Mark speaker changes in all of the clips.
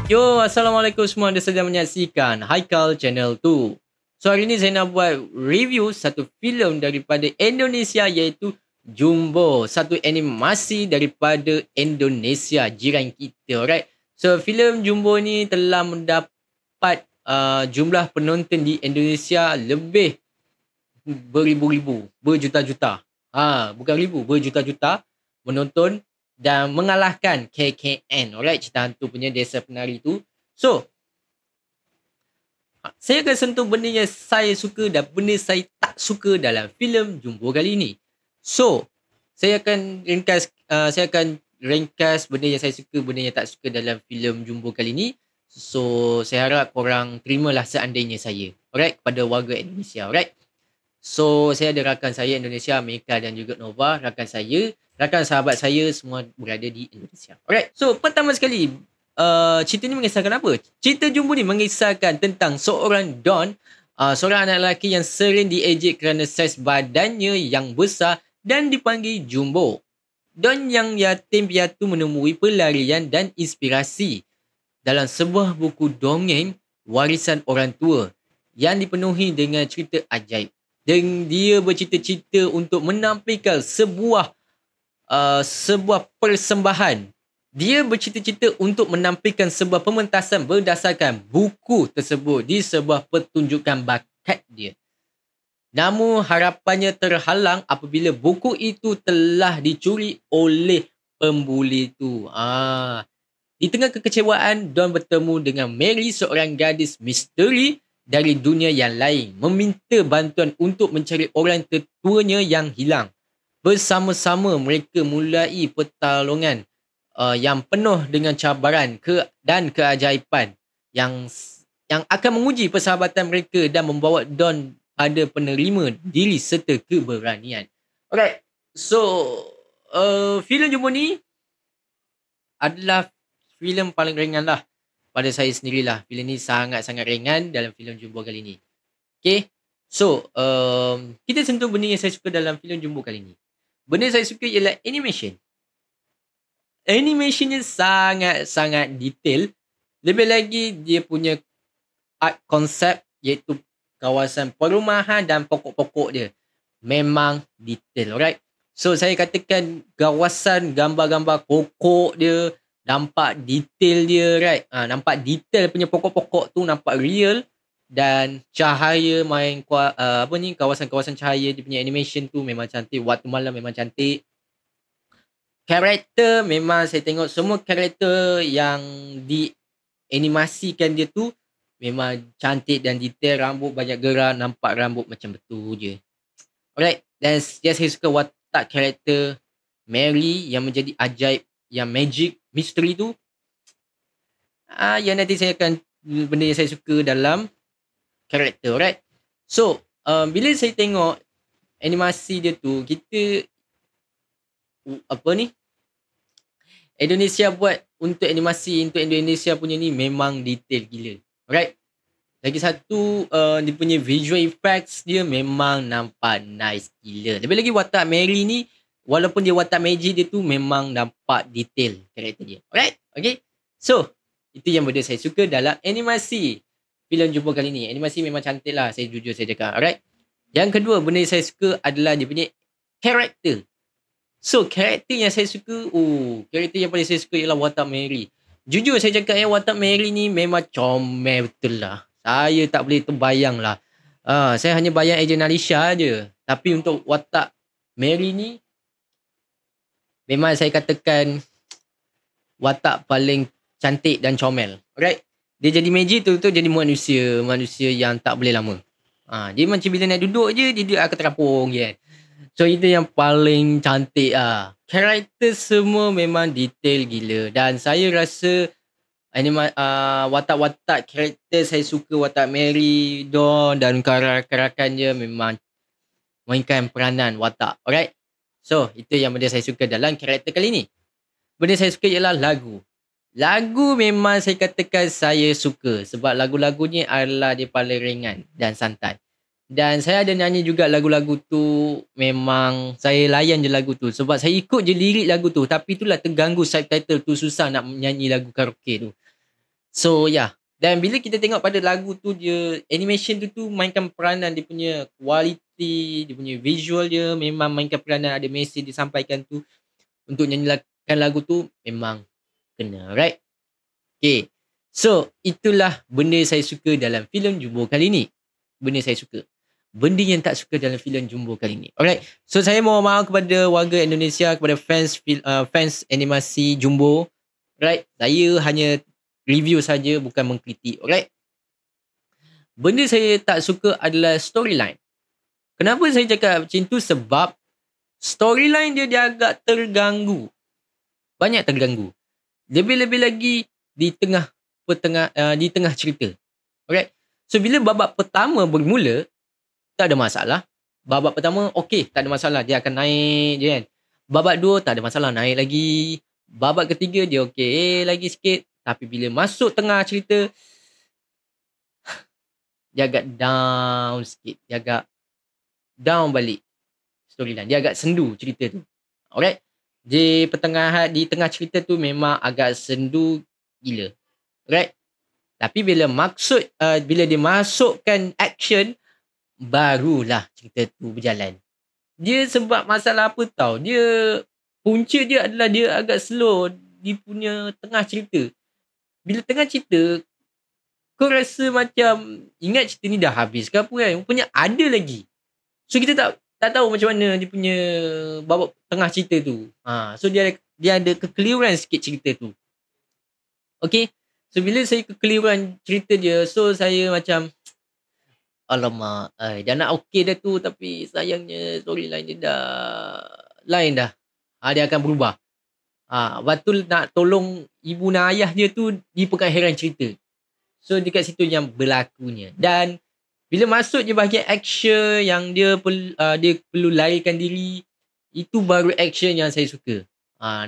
Speaker 1: Yo, Assalamualaikum semua, anda sedang menyaksikan Haikal Channel 2. So, hari ni saya nak buat review satu filem daripada Indonesia iaitu Jumbo. Satu animasi daripada Indonesia, jiran kita, alright. So, filem Jumbo ni telah mendapat jumlah penonton di Indonesia lebih beribu-ribu, berjuta-juta. Bukan ribu, berjuta-juta menonton dan mengalahkan KKN, alright, Cerita Hantu punya Desa Penari tu. So, saya akan sentuh benda yang saya suka dan benda saya tak suka dalam filem Jumbo kali ini. So, saya akan ringkas benda yang saya suka, benda yang tak suka dalam filem Jumbo kali ini. So, saya harap korang terimalah seandainya saya, alright, kepada warga Indonesia, alright. So, saya ada rakan saya Indonesia, Amerika dan juga Nova. Rakan sahabat saya semua berada di Indonesia. Alright. So, pertama sekali, cerita ni mengisahkan apa? Cerita Jumbo ni mengisahkan tentang seorang Don, seorang anak lelaki yang sering diejek kerana saiz badannya yang besar dan dipanggil Jumbo. Don yang yatim piatu menemui pelarian dan inspirasi dalam sebuah buku dongeng warisan orang tua yang dipenuhi dengan cerita ajaib. Dan dia bercita-cita untuk menampilkan sebuah persembahan. Dia bercita-cita untuk menampilkan sebuah pementasan berdasarkan buku tersebut di sebuah pertunjukan bakat dia. Namun harapannya terhalang apabila buku itu telah dicuri oleh pembuli itu. Di tengah kekecewaan, Don bertemu dengan Mary, seorang gadis misteri dari dunia yang lain, meminta bantuan untuk mencari orang tertuanya yang hilang. Bersama-sama mereka mulai pertarungan yang penuh dengan cabaran dan keajaiban yang akan menguji persahabatan mereka dan membawa Don pada penerima diri serta keberanian. Alright, so filem Jumbo ni adalah filem paling ringan lah pada saya sendirilah. Filem ni sangat-sangat ringan dalam filem Jumbo kali ni. Okay. So, kita sentuh benda yang saya suka dalam filem Jumbo kali ni. Benda yang saya suka ialah animation. Animationnya sangat-sangat detail. Lebih lagi, dia punya art konsep iaitu kawasan perumahan dan pokok-pokok dia. Memang detail, alright. So, saya katakan kawasan gambar-gambar pokok dia, nampak detail dia, right? Nampak detail punya pokok-pokok tu, nampak real. Dan cahaya kawasan-kawasan cahaya dia punya animation tu memang cantik. Waktu malam memang cantik. Karakter memang saya tengok semua karakter yang dianimasikan dia tu memang cantik dan detail. Rambut banyak gerak, nampak rambut macam betul je. Alright. Dan saya suka watak karakter Mary yang menjadi ajaib, yang magic, misteri tu. Yang nanti saya akan benda yang saya suka dalam karakter, right? So, bila saya tengok animasi dia tu, kita Indonesia buat untuk animasi untuk Indonesia punya ni memang detail gila. Alright? Lagi satu, dia punya visual effects dia memang nampak nice gila. Lebih lagi watak Mary ni, walaupun dia watak magic dia tu memang nampak detail karakter dia. Alright? Okay? So, itu yang benda saya suka dalam animasi filem Jumbo kali ni. Animasi memang cantik lah, saya jujur saya cakap. Alright? Yang kedua, benda yang saya suka adalah dia punya karakter. So, karakter yang saya suka, karakter yang paling saya suka ialah watak Mary. Jujur saya cakap watak Mary ni memang comel betul lah. Saya tak boleh terbayang lah. Saya hanya bayang Ejen Alisha je. Tapi untuk watak Mary ni, memang saya katakan watak paling cantik dan comel. Alright? Dia jadi magic tu jadi manusia yang tak boleh lama. Dia macam bila nak duduk je, dia akan terapung je kan. So, itu yang paling cantik lah. Karakter semua memang detail gila. Dan saya rasa watak-watak karakter saya suka. Watak Mary, Don dan karakter dia memang mainkan peranan watak. Alright? So, itu yang benda saya suka dalam karakter kali ni. Benda saya suka ialah lagu. Lagu memang saya katakan saya suka. Sebab lagu-lagunya adalah dia paling ringan dan santai. Dan saya ada nyanyi juga lagu-lagu tu. Memang saya layan je lagu tu. Sebab saya ikut je lirik lagu tu. Tapi itulah terganggu subtitle tu. Susah nak nyanyi lagu karaoke tu. So yeah. Dan bila kita tengok pada lagu tu, dia animation tu mainkan peranan, dia punya quality, dia punya visual dia memang mainkan peranan, ada mesej disampaikan tu untuk nyanyikan lagu tu memang kena, right? Okay. So itulah benda saya suka dalam filem Jumbo kali ni. Benda saya suka. Benda yang tak suka dalam filem Jumbo kali ni. Alright. So saya mohon maaf kepada warga Indonesia, kepada fans animasi Jumbo. Right. Saya hanya review saja, bukan mengkritik. Alright. Benda saya tak suka adalah storyline. Kenapa saya cakap macam tu? Sebab storyline dia agak terganggu. Banyak terganggu. Lebih-lebih lagi di tengah cerita. Alright. So bila babak pertama bermula, tak ada masalah. Babak pertama okey, tak ada masalah, dia akan naik je kan. Babak dua tak ada masalah, naik lagi. Babak ketiga dia okey lagi sikit, tapi bila masuk tengah cerita dia agak down sikit, dia agak down balik storyline. Dia agak sendu cerita tu. Alright. Di tengah cerita tu memang agak sendu gila. Right? Tapi bila dia masukkan action, barulah cerita tu berjalan. Dia sebab masalah apa tau? Punca dia adalah dia agak slow di punya tengah cerita. Bila tengah cerita, kau rasa macam ingat cerita ni dah habis ke apa kan? Rupanya ada lagi. So kita tak tahu macam mana dia punya babak tengah cerita tu. So dia ada kekeliruan sikit cerita tu. Okay. So bila saya kekeliruan cerita dia, so saya macam alamak, dah nak okey dah tu, tapi sayangnya storyline dia dah lain dah. Dia akan berubah. Lepas tu nak tolong ibu dan ayah dia tu di pengakhiran cerita. So dekat situ yang berlakunya. Dan bila masuk je bahagian action yang dia perlu larikan diri, itu baru action yang saya suka.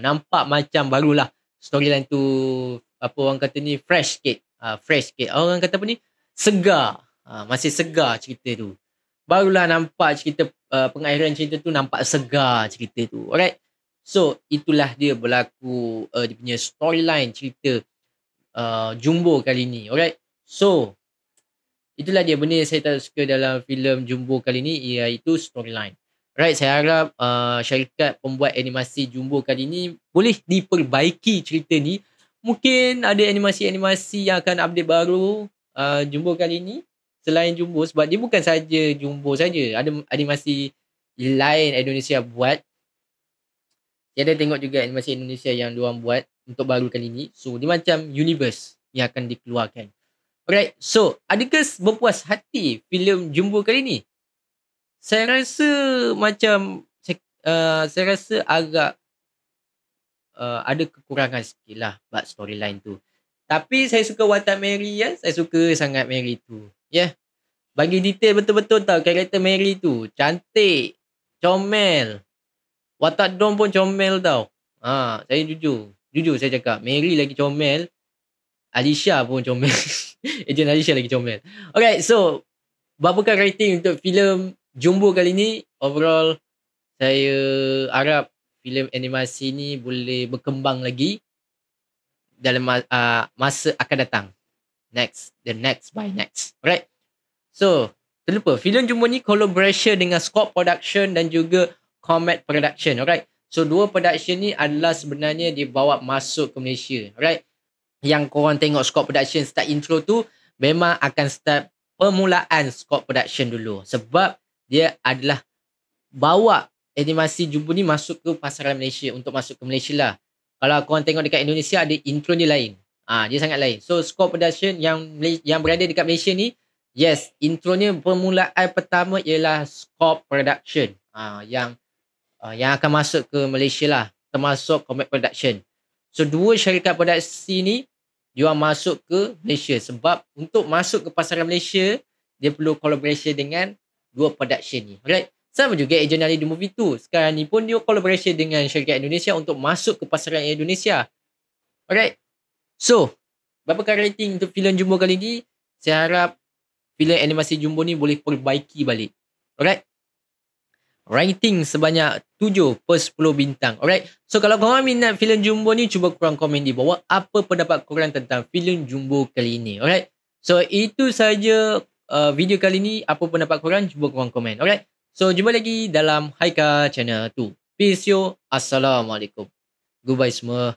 Speaker 1: Nampak macam barulah storyline tu, apa orang kata ni, fresh sikit. Orang kata apa ni? Segar. Masih segar cerita tu. Barulah nampak cerita, pengakhiran cerita tu nampak segar cerita tu. Alright. So itulah dia berlaku, dia punya storyline cerita Jumbo kali ni. Alright. So itulah dia benda yang saya tak suka dalam filem Jumbo kali ni, iaitu storyline. Alright, saya harap syarikat pembuat animasi Jumbo kali ni boleh diperbaiki cerita ni. Mungkin ada animasi-animasi yang akan update baru Jumbo kali ni. Selain Jumbo, sebab dia bukan saja Jumbo saja, ada animasi lain Indonesia buat. Saya ada tengok juga animasi Indonesia yang diorang buat untuk baru kali ni. So dia macam universe yang akan dikeluarkan. Alright, so adakah berpuas hati filem Jumbo kali ni? Saya rasa macam saya rasa agak ada kekurangan sikit lah buat storyline tu. Tapi saya suka watak Mary ya. Saya suka sangat Mary tu. Ya. Yeah. Bagi detail betul-betul tau karakter Mary tu. Cantik. Comel. Watak Dom pun comel tau. Saya jujur. Jujur saya cakap. Mary lagi comel. Alicia pun comel. Ejen Alicia lagi comel. Alright, so berapakah rating untuk filem Jumbo kali ni? Overall, saya harap filem animasi ni boleh berkembang lagi dalam masa akan datang. The next. Alright. So, terlupa, filem Jumbo ni collaboration dengan Scope Production dan juga Comet Production. Alright. So, dua production ni adalah sebenarnya dibawa masuk ke Malaysia. Alright. Yang korang tengok Scope Production start intro tu, memang akan start permulaan Scope Production dulu. Sebab dia adalah bawa animasi Jumbo ni masuk ke pasaran Malaysia, untuk masuk ke Malaysia lah. Kalau korang tengok dekat Indonesia, ada intro dia lain. Dia sangat lain. So Scope Production yang berada dekat Malaysia ni, yes, intronya permulaan pertama ialah Scope Production. Yang akan masuk ke Malaysia lah, termasuk Comet Production. So dua syarikat produksi ni dia masuk ke Malaysia, sebab untuk masuk ke pasaran Malaysia dia perlu collaboration dengan dua production ni. Alright. Sama juga Ejen Ali The Movie 2. Sekarang ni pun dia collaboration dengan syarikat Indonesia untuk masuk ke pasaran Indonesia. Alright. So, berapakah rating untuk filem Jumbo kali ni? Saya harap filem animasi Jumbo ni boleh perbaiki balik. Alright. Rating sebanyak 7/10 bintang. Alright. So kalau korang minat filem Jumbo ni, cuba korang komen di bawah apa pendapat korang tentang filem Jumbo kali ni. Alright. So itu saja video kali ni. Apa pendapat korang, cuba korang komen. Alright. So jumpa lagi dalam Haikal Channel 2. Peace yo. Assalamualaikum. Goodbye semua.